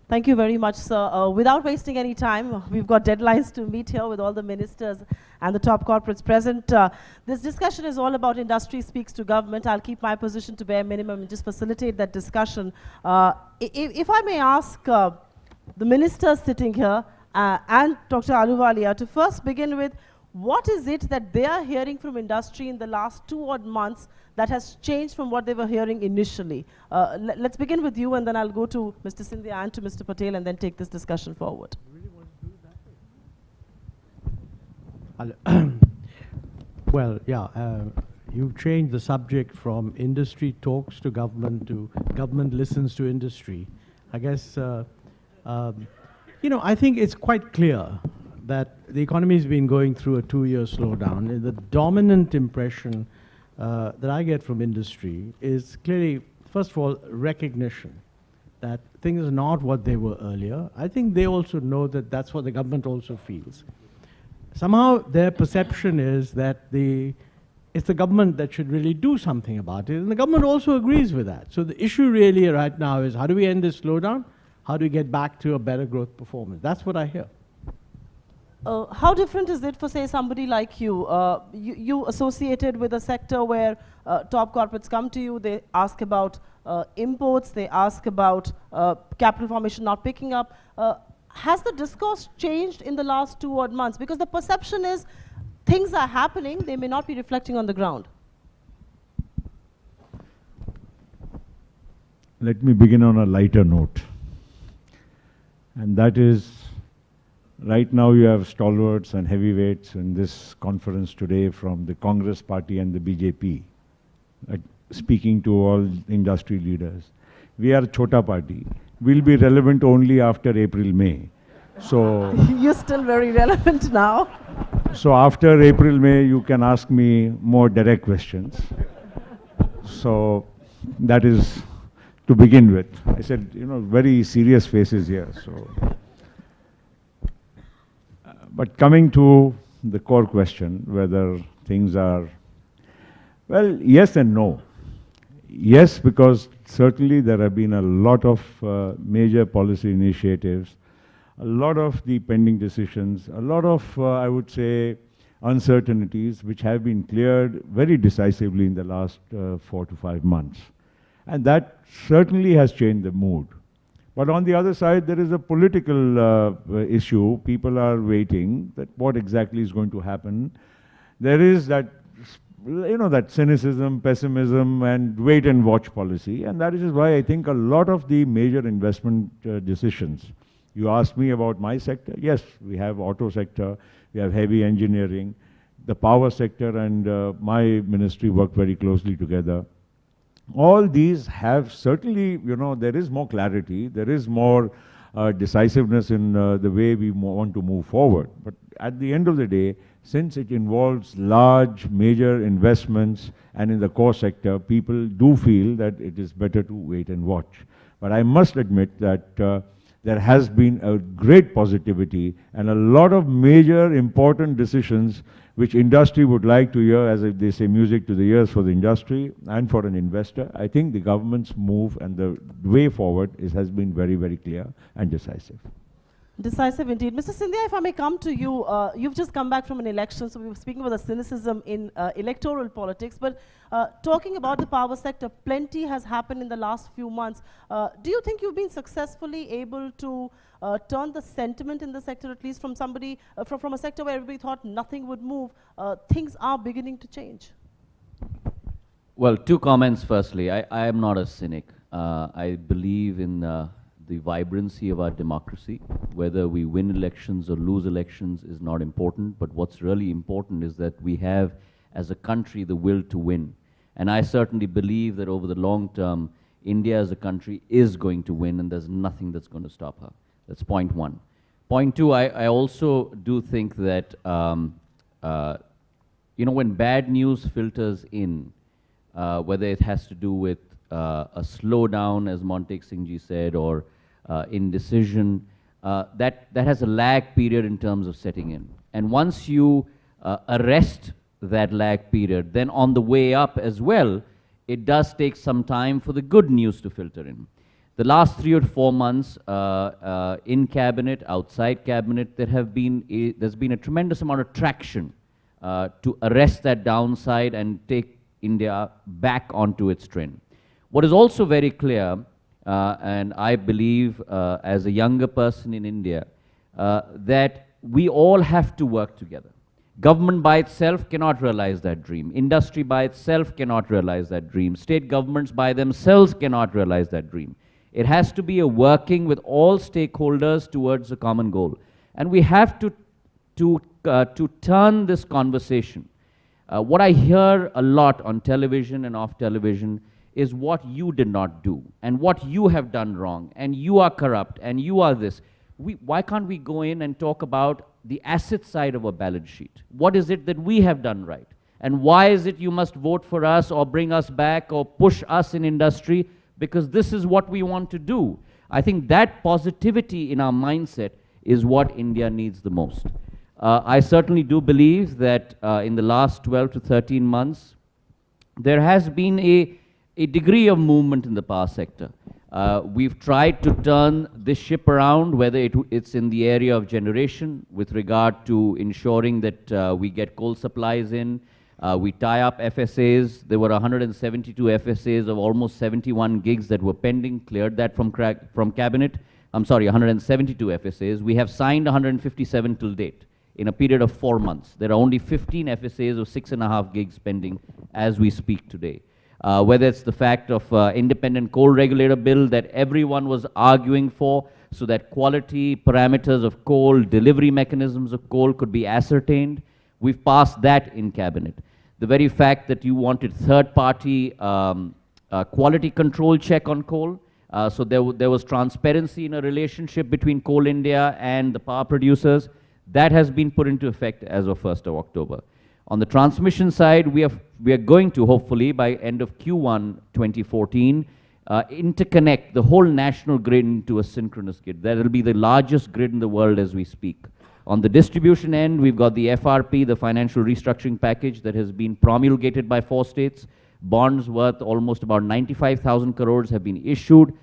Thank you very much, sir. Without wasting any time, we've got deadlines to meet here with all the ministers and the top corporates present. This discussion is all about industry speaks to government. I'll keep my position to bare minimum and just facilitate that discussion. If I may ask the ministers sitting here and Dr. Ahluwalia to first begin with, what is it that they are hearing from industry in the last 2 odd months that has changed from what they were hearing initially? Let's begin with you, and then I'll go to Mr. ScindiaAnand, to Mr. Patel, and then take this discussion forward. Well, yeah, you've changed the subject from industry talks to government listens to industry. I guess, you know, I think it's quite clear that the economy has been going through a 2-year slowdown. And the dominant impression that I get from industry is clearly, first of all, recognition that things are not what they were earlier. I think they also know that that's what the government also feels. Somehow their perception is that it's the government that should really do something about it, and the government also agrees with that. So the issue really right now is, how do we end this slowdown? How do we get back to a better growth performance? That's what I hear. How different is it for, say, somebody like you? You associated with a sector where top corporates come to you, they ask about imports, they ask about capital formation not picking up. Has the discourse changed in the last 2 odd months? Because the perception is things are happening, they may not be reflecting on the ground. Let me begin on a lighter note. And that is, right now you have stalwarts and heavyweights in this conference today from the Congress party and the BJP, speaking to all industry leaders. We are a chota party. We'll be relevant only after April, May. So you're still very relevant now. So after April, May, you can ask me more direct questions. So that is to begin with. I said, you know, very serious faces here. So, but coming to the core question, whether things are, well, yes and no. Yes, because certainly there have been a lot of major policy initiatives, a lot of the pending decisions, a lot of, I would say, uncertainties which have been cleared very decisively in the last 4 to 5 months. And that certainly has changed the mood. But on the other side, there is a political issue. People are waiting that what exactly is going to happen. There is that, you know, that cynicism, pessimism, and wait and watch policy. And that is why I think a lot of the major investment decisions, you asked me about my sector. Yes, we have auto sector, we have heavy engineering, the power sector and my ministry work very closely together. All these have certainly, you know, there is more clarity, there is more decisiveness in the way we want to move forward. But at the end of the day, since it involves large, major investments and in the core sector, people do feel that it is better to wait and watch. But I must admit that there has been a great positivity and a lot of major important decisions which industry would like to hear, as they say, music to the ears for the industry and for an investor. I think the government's move and the way forward has been very, very clear and decisive. Decisive indeed. Mr. Scindia, if I may come to you, you've just come back from an election, so we were speaking about the cynicism in electoral politics, but talking about the power sector, plenty has happened in the last few months. Do you think you've been successfully able to turn the sentiment in the sector, at least from somebody, from a sector where everybody thought nothing would move, things are beginning to change? Well, 2 comments firstly. I am not a cynic. I believe in the vibrancy of our democracy. Whether we win elections or lose elections is not important, but what's really important is that we have, as a country, the will to win. And I certainly believe that over the long term, India as a country is going to win, and there's nothing that's going to stop her. That's point 1. Point 2, I also do think that, you know, when bad news filters in, whether it has to do with a slowdown, as Montek Singh ji said, or indecision, that has a lag period in terms of setting in. And once you arrest that lag period, then on the way up as well, it does take some time for the good news to filter in. The last 3 or 4 months in cabinet, outside cabinet, there's been a tremendous amount of traction to arrest that downside and take India back onto its trend. What is also very clear, and I believe as a younger person in India, that we all have to work together. Government by itself cannot realize that dream. Industry by itself cannot realize that dream. State governments by themselves cannot realize that dream. It has to be a working with all stakeholders towards a common goal. And we have to turn this conversation. What I hear a lot on television and off television is what you did not do and what you have done wrong and you are corrupt and you are this. Why can't we go in and talk about the asset side of a balance sheet? What is it that we have done right? And why is it you must vote for us or bring us back or push us in industry? Because this is what we want to do. I think that positivity in our mindset is what India needs the most. I certainly do believe that in the last 12 to 13 months, there has been a degree of movement in the power sector. We've tried to turn this ship around, whether it's in the area of generation with regard to ensuring that we get coal supplies in. We tie up FSAs. There were 172 FSAs of almost 71 gigs that were pending, cleared that from cabinet. I'm sorry, 172 FSAs. We have signed 157 till date in a period of 4 months. There are only 15 FSAs of 6.5 gigs pending as we speak today. Whether it's the fact of independent coal regulator bill that everyone was arguing for so that quality parameters of coal, delivery mechanisms of coal could be ascertained. We've passed that in cabinet. The very fact that you wanted third-party quality control check on coal, so there was transparency in a relationship between Coal India and the power producers, that has been put into effect as of 1st of October. On the transmission side, we are going to, hopefully, by end of Q1 2014, interconnect the whole national grid into a synchronous grid. That will be the largest grid in the world as we speak. On the distribution end, we've got the FRP, the financial restructuring package that has been promulgated by 4 states. Bonds worth almost about 95,000 crores have been issued.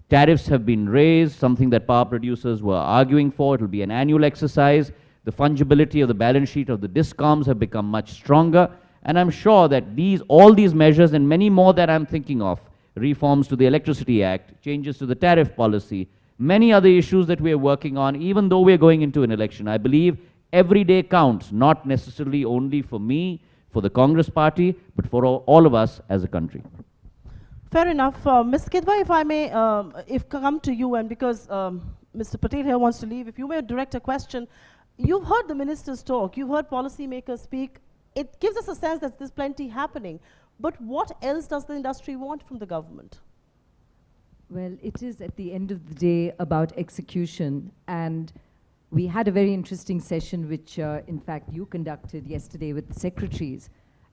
Tariffs have been raised, something that power producers were arguing for. It will be an annual exercise. The fungibility of the balance sheet of the DISCOMs have become much stronger. And I'm sure that all these measures and many more that I'm thinking of, reforms to the Electricity Act, changes to the tariff policy, many other issues that we are working on, even though we are going into an election. I believe every day counts, not necessarily only for me, for the Congress party, but for all of us as a country. Fair enough. Ms. Kidwai, if I may, come to you, and because Mr. Patel here wants to leave, if you may direct a question. You've heard the ministers talk, you've heard policymakers speak. It gives us a sense that there's plenty happening. But what else does the industry want from the government? Well, it is at the end of the day about execution, and we had a very interesting session which in fact you conducted yesterday with the secretaries,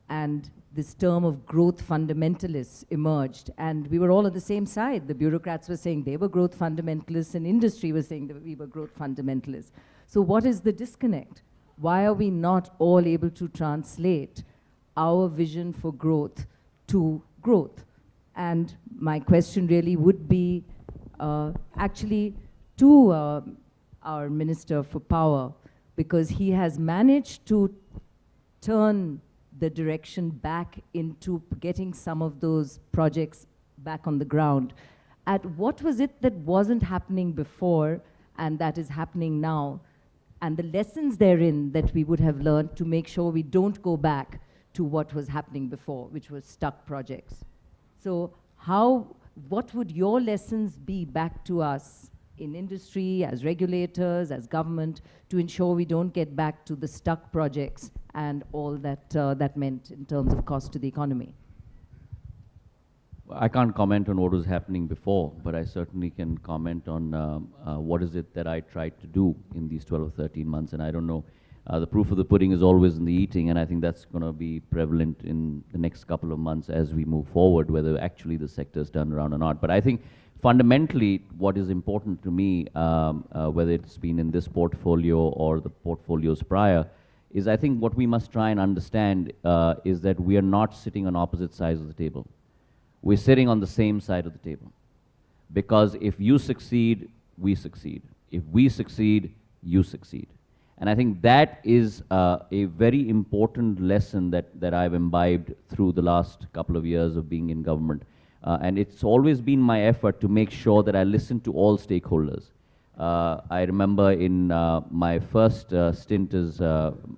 and this term of growth fundamentalists emerged, and we were all on the same side. The bureaucrats were saying they were growth fundamentalists and industry was saying that we were growth fundamentalists. So what is the disconnect? Why are we not all able to translate our vision for growth to growth? And my question really would be actually to our Minister for Power, because he has managed to turn the direction back into getting some of those projects back on the ground. At what was it that wasn't happening before and that is happening now? And the lessons therein that we would have learned to make sure we don't go back to what was happening before, which was stuck projects. So what would your lessons be back to us in industry, as regulators, as government, to ensure we don't get back to the stuck projects and all that that meant in terms of cost to the economy? I can't comment on what was happening before, but I certainly can comment on what is it that I tried to do in these 12 or 13 months, and I don't know. The proof of the pudding is always in the eating, and I think that's going to be prevalent in the next couple of months as we move forward, whether actually the sector's turned around or not. But I think fundamentally what is important to me, whether it's been in this portfolio or the portfolios prior, is I think what we must try and understand is that we are not sitting on opposite sides of the table. We're sitting on the same side of the table. Because if you succeed, we succeed. If we succeed, you succeed. And I think that is a very important lesson that I've imbibed through the last couple of years of being in government. And it's always been my effort to make sure that I listen to all stakeholders. I remember in my first stint as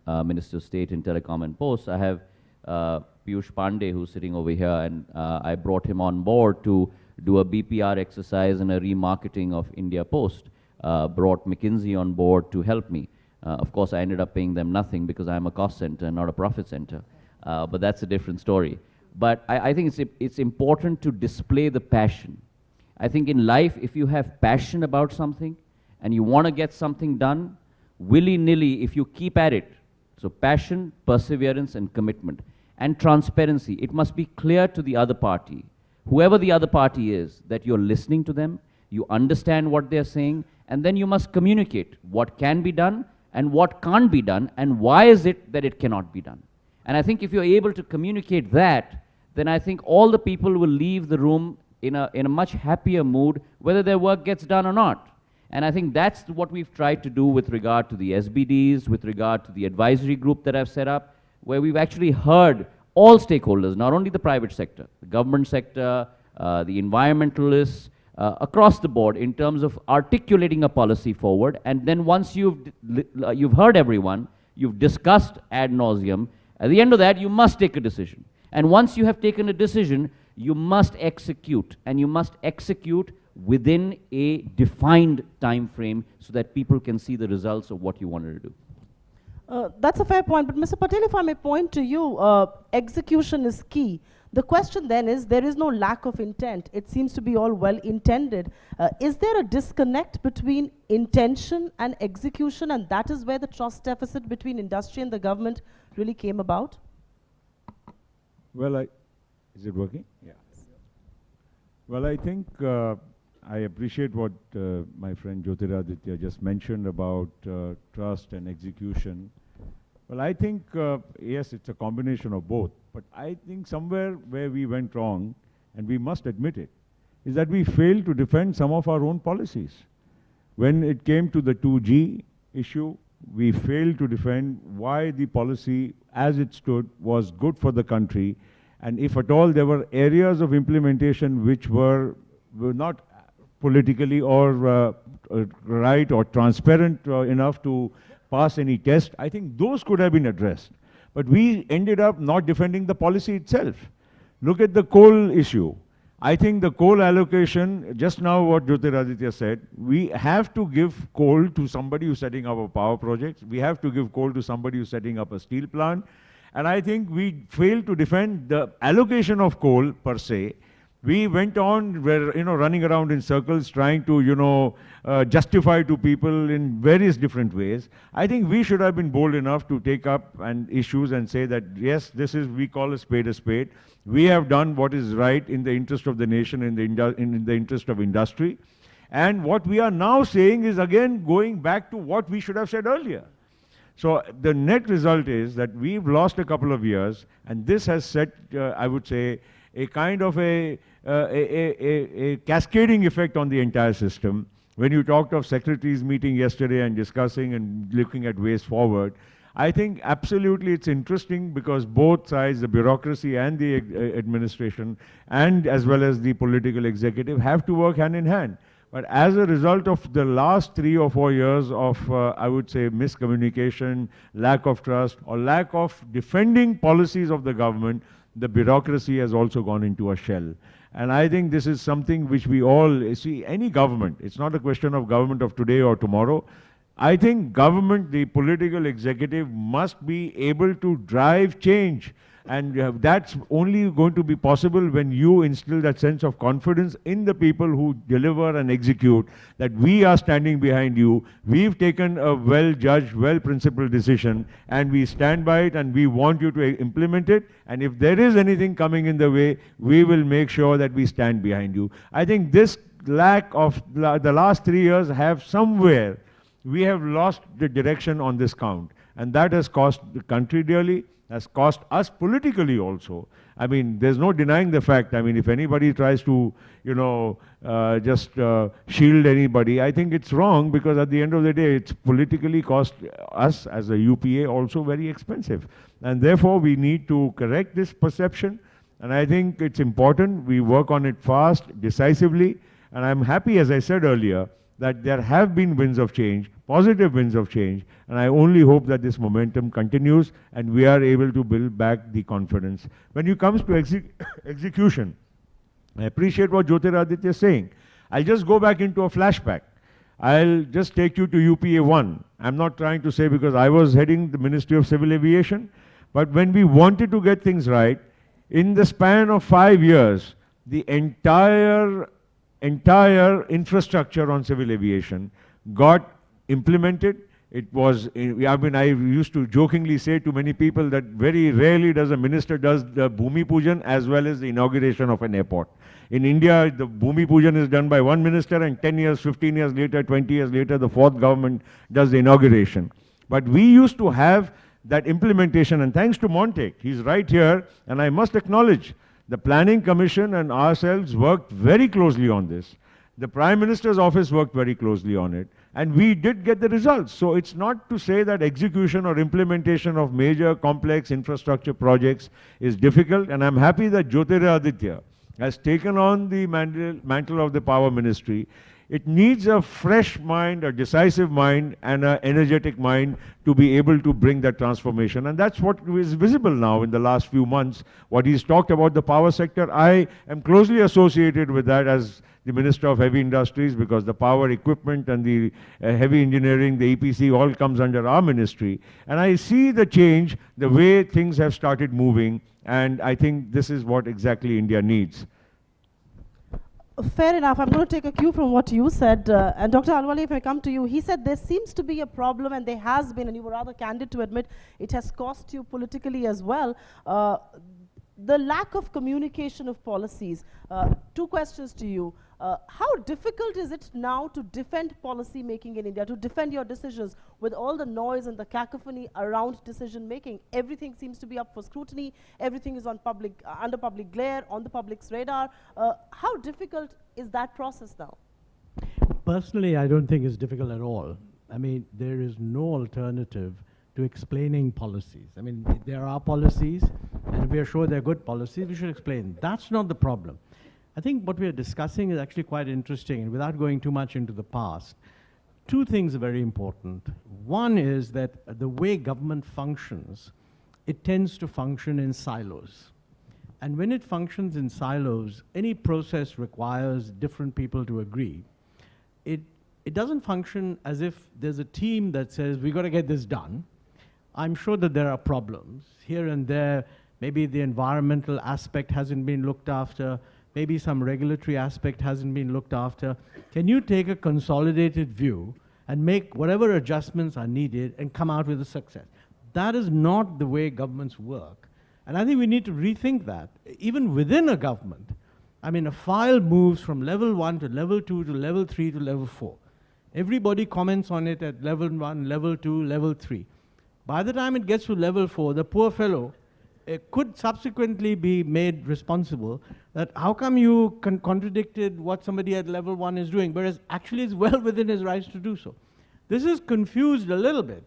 Minister of State in Telecom and Posts, I have Piyush Pandey, who's sitting over here, and I brought him on board to do a BPR exercise and a remarketing of India Post. Brought McKinsey on board to help me. Of course, I ended up paying them nothing because I'm a cost center, not a profit center. But that's a different story. But I think it's important to display the passion. I think in life, if you have passion about something and you want to get something done, willy-nilly, if you keep at it, so passion, perseverance, and commitment, and transparency, it must be clear to the other party, whoever the other party is, that you're listening to them, you understand what they're saying, and then you must communicate what can be done and what can't be done, and why is it that it cannot be done. And I think if you're able to communicate that, then I think all the people will leave the room in a much happier mood, whether their work gets done or not. And I think that's what we've tried to do with regard to the SBDs, with regard to the advisory group that I've set up, where we've actually heard all stakeholders, not only the private sector, the government sector, the environmentalists, across the board in terms of articulating a policy forward. And then once you've heard everyone, you've discussed ad nauseum, at the end of that, you must take a decision. And once you have taken a decision, you must execute, and you must execute within a defined time frame so that people can see the results of what you wanted to do. That's a fair point, but Mr. Patel, if I may point to you, execution is key. The question then is, there is no lack of intent. It seems to be all well intended. Is there a disconnect between intention and execution, and that is where the trust deficit between industry and the government really came about? Well, is it working? Yeah. Well, I think I appreciate what my friend Jyotiraditya just mentioned about trust and execution. Well, I think, yes, it's a combination of both. But I think somewhere where we went wrong, and we must admit it, is that we failed to defend some of our own policies. When it came to the 2G issue, we failed to defend why the policy as it stood was good for the country. And if at all there were areas of implementation which were not politically or right or transparent enough to pass any test, I think those could have been addressed. But we ended up not defending the policy itself. Look at the coal issue. I think the coal allocation, just now what Jyotiraditya said, we have to give coal to somebody who's setting up a power project. We have to give coal to somebody who's setting up a steel plant. And I think we failed to defend the allocation of coal per se. We went on, running around in circles, trying to, justify to people in various different ways. I think we should have been bold enough to take up issues and say that, yes, we call a spade a spade. We have done what is right in the interest of the nation, in the interest of industry. And what we are now saying is, again, going back to what we should have said earlier. So the net result is that we've lost a couple of years, and this has set, I would say, a kind of a cascading effect on the entire system. When you talked of secretaries meeting yesterday and discussing and looking at ways forward, I think absolutely it's interesting because both sides, the bureaucracy and the administration, and as well as the political executive, have to work hand in hand. But as a result of the last 3 or 4 years of, I would say, miscommunication, lack of trust, or lack of defending policies of the government, the bureaucracy has also gone into a shell. And I think this is something which we all see, any government, it's not a question of government of today or tomorrow. I think government, the political executive, must be able to drive change. And that's only going to be possible when you instill that sense of confidence in the people who deliver and execute, that we are standing behind you, we've taken a well-judged, well-principled decision, and we stand by it, and we want you to implement it. And if there is anything coming in the way, we will make sure that we stand behind you. I think this lack of the last 3 years have somewhere, we have lost the direction on this count. And that has cost the country dearly. has cost us politically also. I mean, there's no denying the fact. I mean, if anybody tries to, just shield anybody, I think it's wrong, because at the end of the day, it's politically cost us as a UPA also very expensive. And therefore, we need to correct this perception. And I think it's important we work on it fast, decisively. And I'm happy, as I said earlier, that there have been winds of change, positive winds of change, and I only hope that this momentum continues and we are able to build back the confidence. When it comes to execution, I appreciate what Jyotiraditya is saying. I'll just go back into a flashback. I'll just take you to UPA 1. I'm not trying to say because I was heading the Ministry of Civil Aviation, but when we wanted to get things right, in the span of 5 years, the entire infrastructure on civil aviation got implemented. It was, I mean, I used to jokingly say to many people that very rarely does a minister does the Bhumi Pujan as well as the inauguration of an airport. In India, the Bhumi Pujan is done by one minister, and 10 years, 15 years later, 20 years later, the fourth government does the inauguration. But we used to have that implementation, and thanks to Montek, he's right here, and I must acknowledge, the Planning Commission and ourselves worked very closely on this. The Prime Minister's office worked very closely on it, and we did get the results. So it's not to say that execution or implementation of major complex infrastructure projects is difficult, and I'm happy that Jyotiraditya has taken on the mantle of the Power Ministry. It needs a fresh mind, a decisive mind, and an energetic mind to be able to bring that transformation. And that's what is visible now in the last few months. What he's talked about the power sector, I am closely associated with that as the Minister of Heavy Industries, because the power equipment and the heavy engineering, the EPC, all comes under our ministry. And I see the change, the way things have started moving, and I think this is what exactly India needs. Fair enough. I'm going to take a cue from what you said. And Dr. Ahluwalia, if I come to you, he said there seems to be a problem, and there has been, and you were rather candid to admit it has cost you politically as well. The lack of communication of policies. Two questions to you. How difficult is it now to defend policy making in India, to defend your decisions with all the noise and the cacophony around decision making? Everything seems to be up for scrutiny. Everything is on public, under public glare, on the public's radar. How difficult is that process now? Personally, I don't think it's difficult at all. I mean, there is no alternative to explaining policies. I mean, there are policies, and if we are sure they're good policies, we should explain. That's not the problem. I think what we are discussing is actually quite interesting, and without going too much into the past, two things are very important. One is that the way government functions, it tends to function in silos. And when it functions in silos, any process requires different people to agree. It doesn't function as if there's a team that says, we got to get this done. I'm sure that there are problems. Here and there, maybe the environmental aspect hasn't been looked after, maybe some regulatory aspect hasn't been looked after. Can you take a consolidated view and make whatever adjustments are needed and come out with a success? That is not the way governments work. And I think we need to rethink that. Even within a government, I mean, a file moves from level 1 to level 2 to level 3 to level 4. Everybody comments on it at level 1, level 2, level 3. By the time it gets to level 4, the poor fellow could subsequently be made responsible that how come you contradicted what somebody at level 1 is doing, whereas actually it's well within his rights to do so. This is confused a little bit,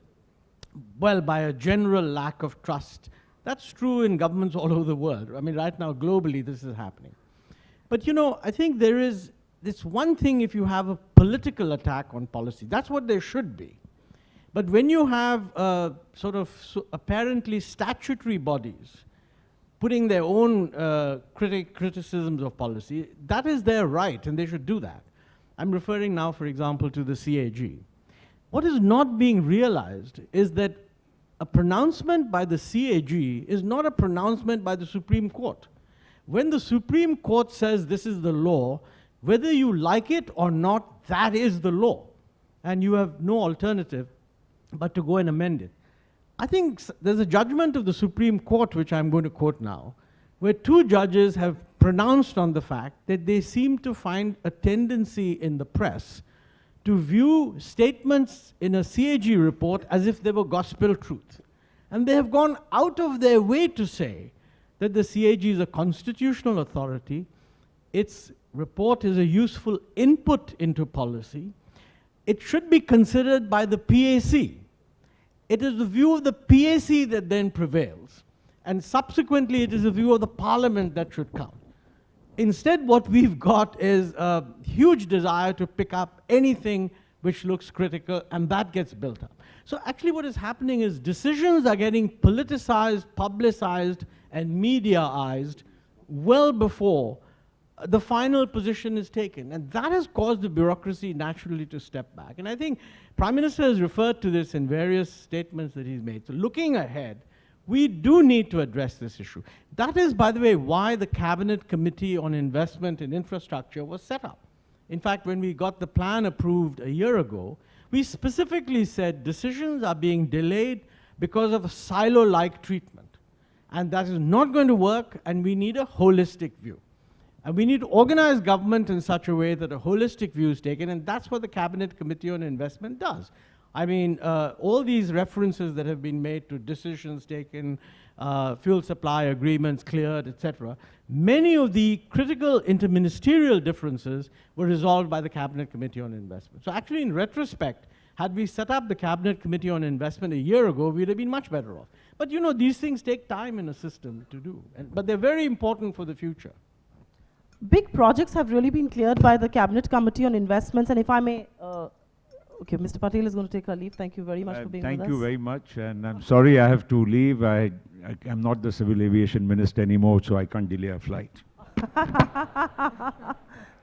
well, by a general lack of trust. That's true in governments all over the world. I mean, right now, globally, this is happening. But, you know, I think there is this one thing if you have a political attack on policy. That's what there should be. But when you have sort of apparently statutory bodies putting their own criticisms of policy, that is their right, and they should do that. I'm referring now, for example, to the CAG. What is not being realized is that a pronouncement by the CAG is not a pronouncement by the Supreme Court. When the Supreme Court says this is the law, whether you like it or not, that is the law. And you have no alternative but to go and amend it. I think there's a judgment of the Supreme Court, which I'm going to quote now, where two judges have pronounced on the fact that they seem to find a tendency in the press to view statements in a CAG report as if they were gospel truth. And they have gone out of their way to say that the CAG is a constitutional authority, its report is a useful input into policy, it should be considered by the PAC. It is the view of the PAC that then prevails, and subsequently it is the view of the parliament that should count. Instead, what we've got is a huge desire to pick up anything which looks critical, and that gets built up. So actually what is happening is decisions are getting politicized, publicized, and mediaized well before the final position is taken. And that has caused the bureaucracy naturally to step back. And I think Prime Minister has referred to this in various statements that he's made. So looking ahead, we do need to address this issue. That is, by the way, why the Cabinet Committee on Investment in Infrastructure was set up. In fact, when we got the plan approved a year ago, we specifically said decisions are being delayed because of a silo-like treatment. And that is not going to work, and we need a holistic view. And we need to organize government in such a way that a holistic view is taken, and that's what the Cabinet Committee on Investment does. I mean, all these references that have been made to decisions taken, fuel supply agreements cleared, etc., many of the critical interministerial differences were resolved by the Cabinet Committee on Investment. So actually, in retrospect, had we set up the Cabinet Committee on Investment a year ago, we'd have been much better off. But you know, these things take time in a system to do, but they're very important for the future. Big projects have really been cleared by the Cabinet Committee on Investments, and if I may, okay, Mr. Patel is going to take a leave. Thank you very much for being with us. Thank you very much, and I'm sorry I have to leave. I'm not the Civil Aviation Minister anymore, so I can't delay a flight.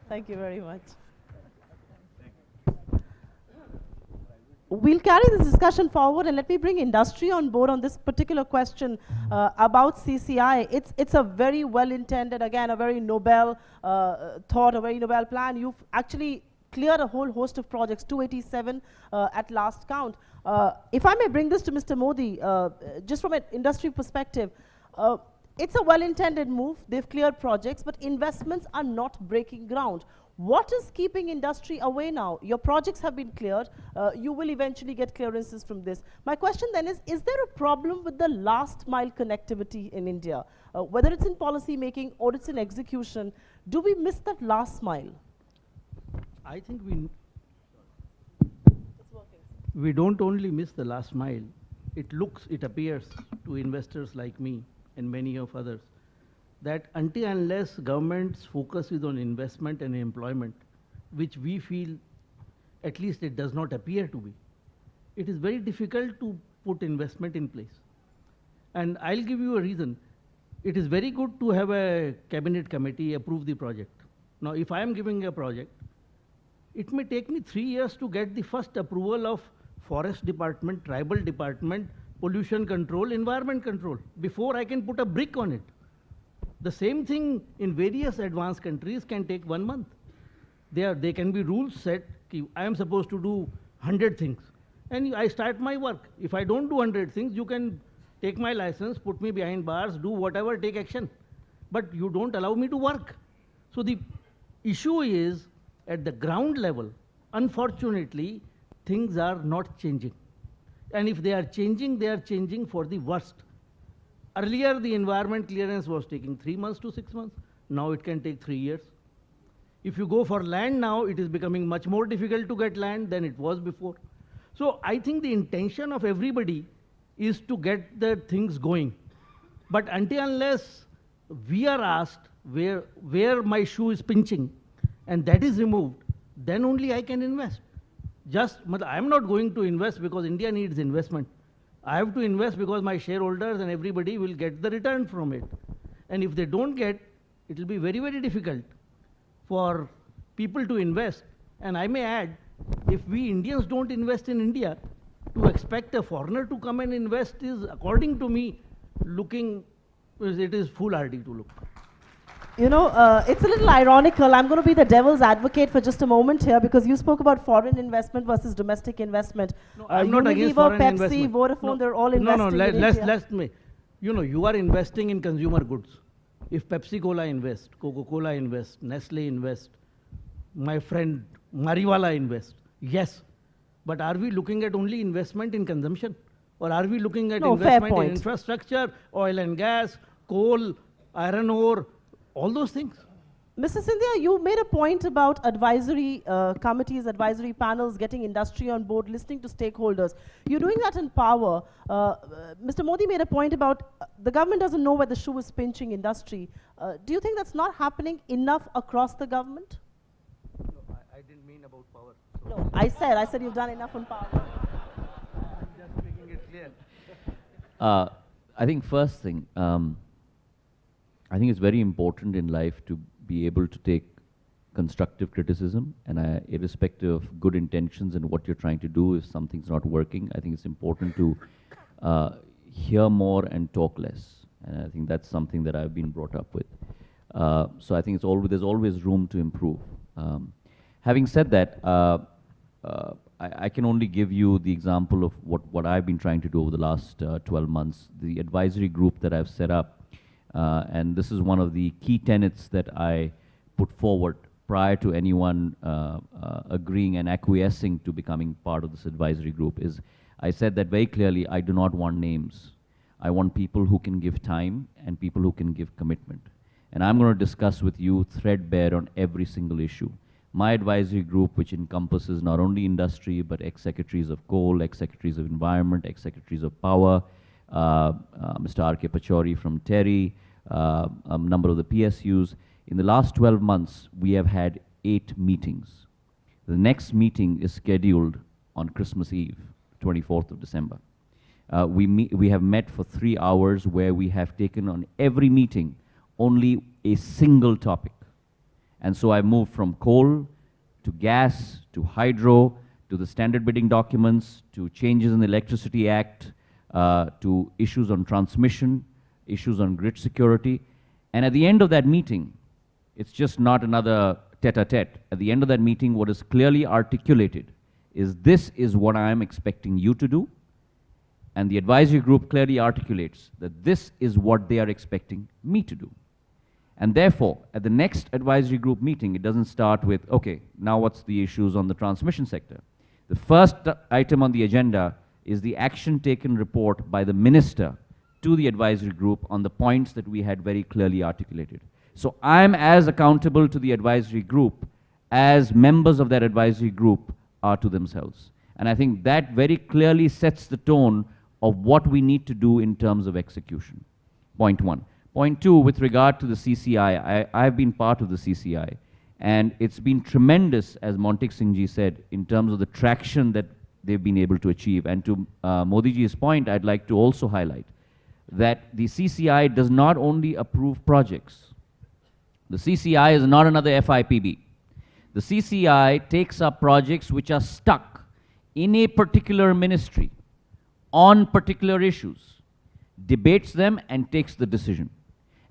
Thank you very much. We'll carry this discussion forward, and let me bring industry on board on this particular question about CCI. It's a very well-intended, again, a very Nobel thought, a very Nobel plan. You've actually cleared a whole host of projects, 287 at last count. If I may bring this to Mr. Modi, just from an industry perspective, it's a well-intended move. They've cleared projects, but investments are not breaking ground. What is keeping industry away now? Your projects have been cleared. You will eventually get clearances from this. My question then is there a problem with the last mile connectivity in India? Whether it's in policy making or it's in execution, do we miss that last mile? I think we don't only miss the last mile. It appears to investors like me and many of others that until unless government's focus is on investment and employment, which we feel, at least it does not appear to be, it is very difficult to put investment in place. And I'll give you a reason. It is very good to have a cabinet committee approve the project. Now, if I am giving a project, it may take me 3 years to get the first approval of forest department, tribal department, pollution control, environment control, before I can put a brick on it. The same thing in various advanced countries can take 1 month. They can be rules set, I am supposed to do 100 things, and I start my work. If I don't do 100 things, you can take my license, put me behind bars, do whatever, take action. But you don't allow me to work. So the issue is, at the ground level, unfortunately, things are not changing. And if they are changing for the worst. Earlier, the environment clearance was taking 3 months to 6 months. Now it can take 3 years. If you go for land now, it is becoming much more difficult to get land than it was before. So I think the intention of everybody is to get the things going. But until unless we are asked where my shoe is pinching, and that is removed, then only I can invest. I am not going to invest because India needs investment. I have to invest because my shareholders and everybody will get the return from it. And if they don't get, it will be very, very difficult for people to invest. And I may add, if we Indians don't invest in India, to expect a foreigner to come and invest is, according to me, it is foolhardy to look. You know, it's a little ironical. I'm going to be the devil's advocate for just a moment here, because you spoke about foreign investment versus domestic investment. No, I'm not against foreign Pepsi, investment. Vodafone, No, they're all investing in India. Let me. You are investing in consumer goods. If Pepsi-Cola invest, Coca-Cola invest, Nestle invest, my friend Mariwala invest, yes. But are we looking at only investment in consumption? Or are we looking at No, fair investment in point. infrastructure, oil and gas, coal, iron ore, all those things? Mr. Scindia, you made a point about advisory committees, advisory panels, getting industry on board, listening to stakeholders. You're doing that in power. Mr. Modi made a point about the government doesn't know where the shoe is pinching industry. Do you think that's not happening enough across the government? No, I didn't mean about power. So No, I said you've done enough on power. I'm just making it clear. I think first thing, I think it's very important in life to be able to take constructive criticism, and irrespective of good intentions and what you're trying to do, if something's not working, I think it's important to hear more and talk less. And I think that's something that I've been brought up with. So I think there's always room to improve. Having said that, I can only give you the example of what I've been trying to do over the last 12 months. The advisory group that I've set up, and this is one of the key tenets that I put forward prior to anyone agreeing and acquiescing to becoming part of this advisory group, is I said that very clearly, I do not want names. I want people who can give time and people who can give commitment. And I'm going to discuss with you threadbare on every single issue. My advisory group, which encompasses not only industry, but ex-secretaries of coal, ex-secretaries of environment, ex-secretaries of power, Mr. R.K. Pachauri from TERI, a number of the PSUs. In the last 12 months, we have had 8 meetings. The next meeting is scheduled on Christmas Eve, 24th of December. We have met for 3 hours, where we have taken on every meeting only a single topic. And so I moved from coal to gas to hydro to the standard bidding documents to changes in the Electricity Act to issues on transmission, issues on grid security. And at the end of that meeting, it's just not another tete-a-tete. At the end of that meeting, what is clearly articulated is this is what I am expecting you to do. And the advisory group clearly articulates that this is what they are expecting me to do. And therefore, at the next advisory group meeting, it doesn't start with, okay, now what's the issues on the transmission sector? The first item on the agenda is the action taken report by the minister to the advisory group on the points that we had very clearly articulated. So I'm as accountable to the advisory group as members of that advisory group are to themselves. And I think that very clearly sets the tone of what we need to do in terms of execution. Point one. Point two, with regard to the CCI, I've been part of the CCI, and it's been tremendous, as Montek Singh ji said, in terms of the traction that they've been able to achieve. And to Modi ji's point, I'd like to also highlight that the CCI does not only approve projects. The CCI is not another FIPB. The CCI takes up projects which are stuck in a particular ministry on particular issues, debates them, and takes the decision.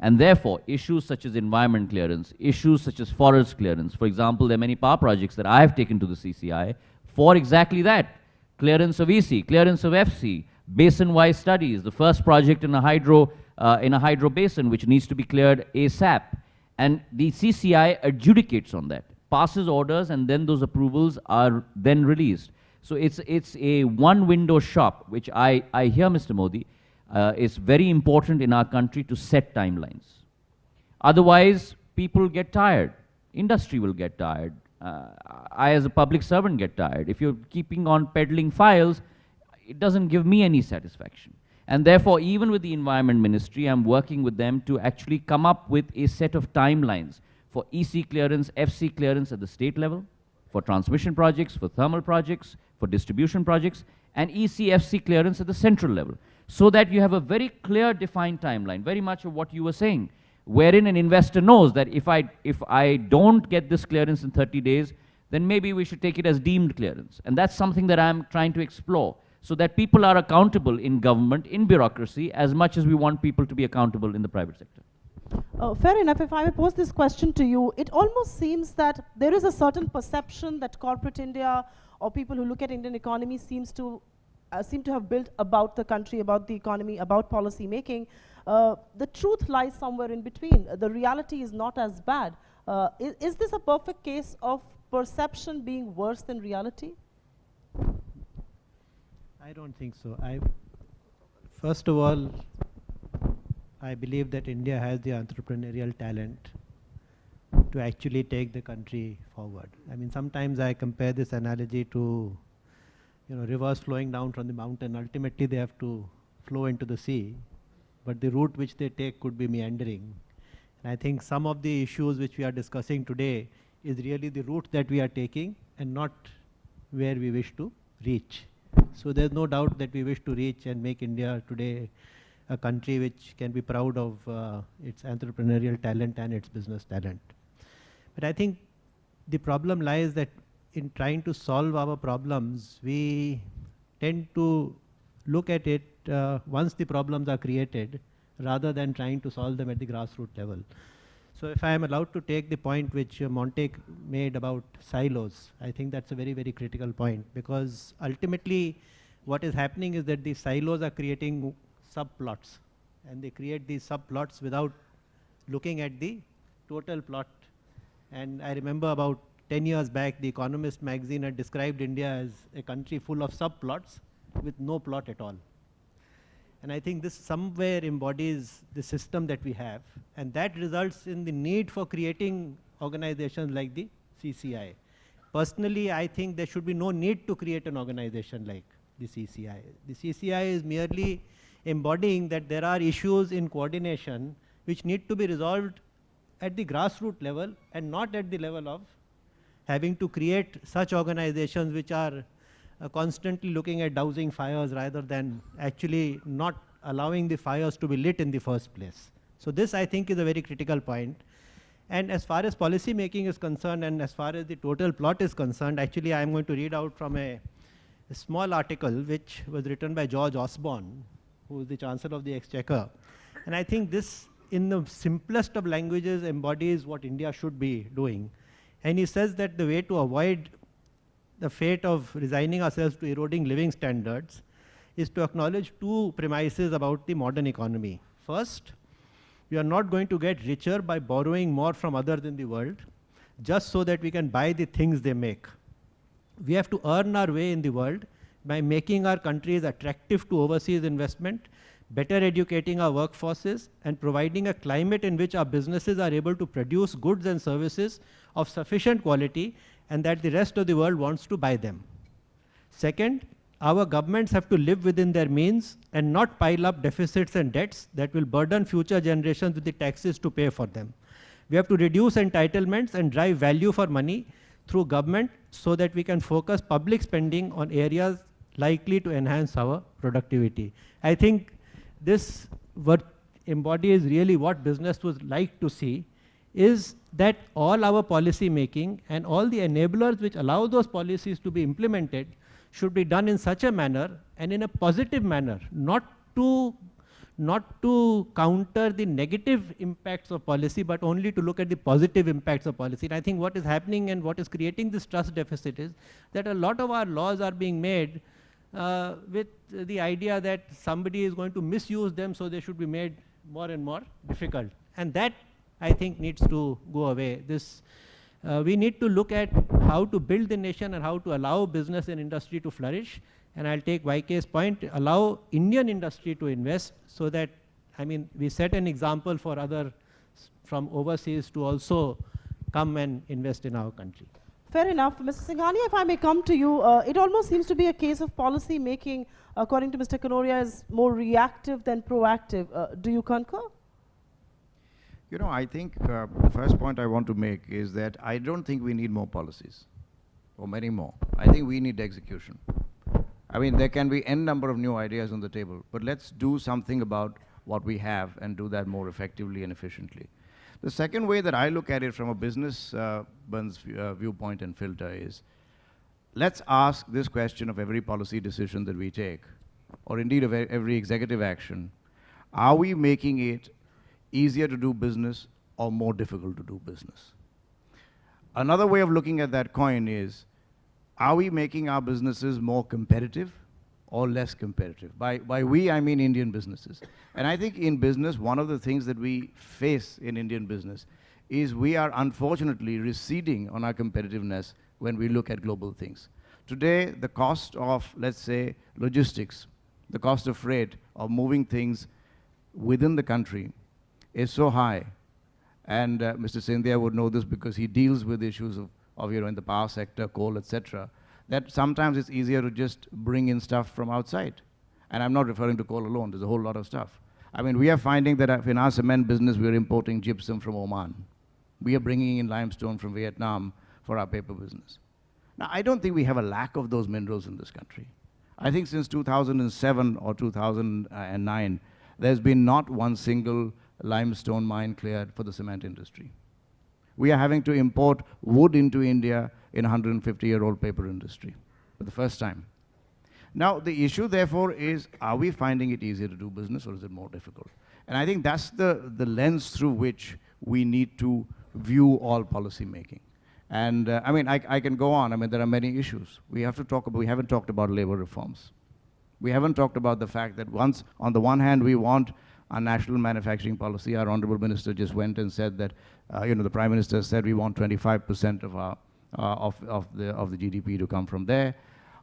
And therefore, issues such as environment clearance, issues such as forest clearance, for example, there are many power projects that I have taken to the CCI for exactly that. Clearance of EC, clearance of FC, basin-wise studies, the first project in a hydro basin which needs to be cleared ASAP. And the CCI adjudicates on that, passes orders, and then those approvals are then released. So it's a one-window shop, which I hear, Mr. Modi, it's very important in our country to set timelines. Otherwise, people get tired. Industry will get tired. I, as a public servant, get tired. If you're keeping on peddling files, it doesn't give me any satisfaction. And therefore, even with the Environment Ministry, I'm working with them to actually come up with a set of timelines for EC clearance, FC clearance at the state level, for transmission projects, for thermal projects, for distribution projects, and EC, FC clearance at the central level, so that you have a very clear defined timeline, very much of what you were saying, wherein an investor knows that if I don't get this clearance in 30 days, then maybe we should take it as deemed clearance. And that's something that I'm trying to explore, so that people are accountable in government, in bureaucracy, as much as we want people to be accountable in the private sector. Fair enough. If I may pose this question to you, it almost seems that there is a certain perception that corporate India or people who look at Indian economy seem to have built about the country, about the economy, about policy making. The truth lies somewhere in between. The reality is not as bad. Is this a perfect case of perception being worse than reality? I don't think so. First of all, I believe that India has the entrepreneurial talent to actually take the country forward. I mean, sometimes I compare this analogy to, rivers flowing down from the mountain. Ultimately, they have to flow into the sea, but the route which they take could be meandering. And I think some of the issues which we are discussing today is really the route that we are taking and not where we wish to reach. So there's no doubt that we wish to reach and make India today a country which can be proud of its entrepreneurial talent and its business talent. But I think the problem lies that in trying to solve our problems, we tend to look at it once the problems are created rather than trying to solve them at the grassroots level. So if I am allowed to take the point which Montek made about silos, I think that's a very, very critical point, because ultimately what is happening is that these silos are creating subplots, and they create these subplots without looking at the total plot. And I remember about 10 years back, The Economist magazine had described India as a country full of subplots with no plot at all. And I think this somewhere embodies the system that we have, and that results in the need for creating organizations like the CCI. Personally, I think there should be no need to create an organization like the CCI. The CCI is merely embodying that there are issues in coordination which need to be resolved at the grassroots level and not at the level of having to create such organizations which are constantly looking at dousing fires rather than actually not allowing the fires to be lit in the first place. So this, I think, is a very critical point. And as far as policy making is concerned, and as far as the total plot is concerned, actually I am going to read out from a small article which was written by George Osborne, who is the Chancellor of the Exchequer. And I think this, in the simplest of languages, embodies what India should be doing. And he says that the way to avoid the fate of resigning ourselves to eroding living standards is to acknowledge two premises about the modern economy. First, we are not going to get richer by borrowing more from others in the world just so that we can buy the things they make. We have to earn our way in the world by making our countries attractive to overseas investment, better educating our workforces, and providing a climate in which our businesses are able to produce goods and services of sufficient quality and that the rest of the world wants to buy them. Second, our governments have to live within their means and not pile up deficits and debts that will burden future generations with the taxes to pay for them. We have to reduce entitlements and drive value for money through government so that we can focus public spending on areas likely to enhance our productivity. I think this what embodies really what business would like to see is that all our policy making and all the enablers which allow those policies to be implemented should be done in such a manner and in a positive manner, not to counter the negative impacts of policy, but only to look at the positive impacts of policy. And I think what is happening and what is creating this trust deficit is that a lot of our laws are being made with the idea that somebody is going to misuse them, so they should be made more and more difficult. And that, I think, needs to go away. We need to look at how to build the nation and how to allow business and industry to flourish. And I'll take YK's point, allow Indian industry to invest so that, I mean, we set an example for others from overseas to also come and invest in our country. Fair enough. Mr. Singhania, if I may come to you, it almost seems to be a case of policy making, according to Mr. Kanoria, is more reactive than proactive. Do you concur? You know, I think the first point I want to make is that I don't think we need more policies, or many more. I think we need execution. I mean, there can be n number of new ideas on the table, but let's do something about what we have and do that more effectively and efficiently. The second way that I look at it from a business viewpoint and filter is, let's ask this question of every policy decision that we take, or indeed of every executive action. Are we making it easier to do business or more difficult to do business? Another way of looking at that coin is, are we making our businesses more competitive or less competitive? By we, I mean Indian businesses. And I think in business, one of the things that we face in Indian business is we are unfortunately receding on our competitiveness when we look at global things. Today, the cost of, let's say, logistics the cost of freight of moving things within the country is so high, and Mr. Scindia would know this because he deals with issues of in the power sector, coal, etc., that sometimes it's easier to just bring in stuff from outside. And I'm not referring to coal alone, there's a whole lot of stuff. I mean, we are finding that in our cement business, we're importing gypsum from Oman. We are bringing in limestone from Vietnam for our paper business. Now, I don't think we have a lack of those minerals in this country. I think since 2007 or 2009, there's been not one single limestone mine cleared for the cement industry. We are having to import wood into India in a 150-year-old paper industry for the first time. Now, the issue, therefore, is, are we finding it easier to do business, or is it more difficult? And I think that's the lens through which we need to view all policy making. And I mean, I can go on. I mean, there are many issues. We haven't talked about labor reforms. We haven't talked about the fact that on the one hand, we want a national manufacturing policy. Our Honorable Minister just went and said that, the Prime Minister said we want 25% of our of the GDP to come from there.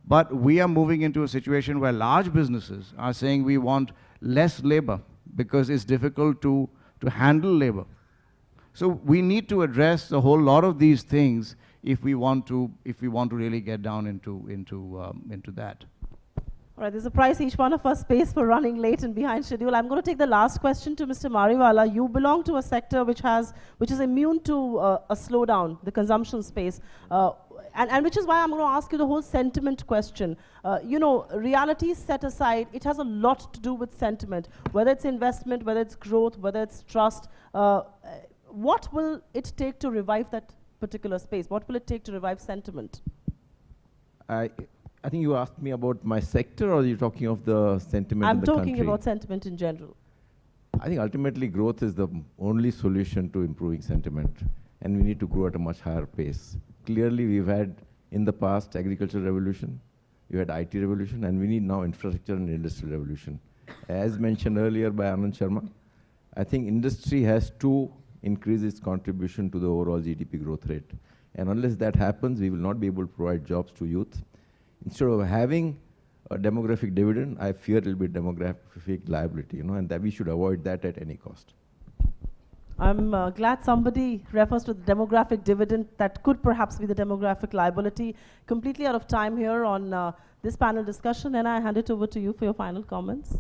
But we are moving into a situation where large businesses are saying we want less labor because it's difficult to handle labor. So we need to address a whole lot of these things if we want to really get down into that. All right, there's a price each one of us pays for running late and behind schedule. I'm going to take the last question to Mr. Mariwala. You belong to a sector which is immune to a slowdown, the consumption space, and which is why I'm going to ask you the whole sentiment question. Realities set aside, it has a lot to do with sentiment, whether it's investment, whether it's growth, whether it's trust. What will it take to revive that particular space? What will it take to revive sentiment? I think you asked me about my sector, or you're talking of the sentiment in the country? I'm talking about sentiment in general. I think ultimately growth is the only solution to improving sentiment, and we need to grow at a much higher pace. Clearly, we've had in the past agricultural revolution, we had IT revolution, and we need now infrastructure and industrial revolution. As mentioned earlier by Anand Sharma, I think industry has to increase its contribution to the overall GDP growth rate. And unless that happens, we will not be able to provide jobs to youth. Instead of having a demographic dividend, I fear it will be demographic liability, and that we should avoid that at any cost. I'm glad somebody refers to the demographic dividend. That could perhaps be the demographic liability. Completely out of time here on this panel discussion, and I hand it over to you for your final comments.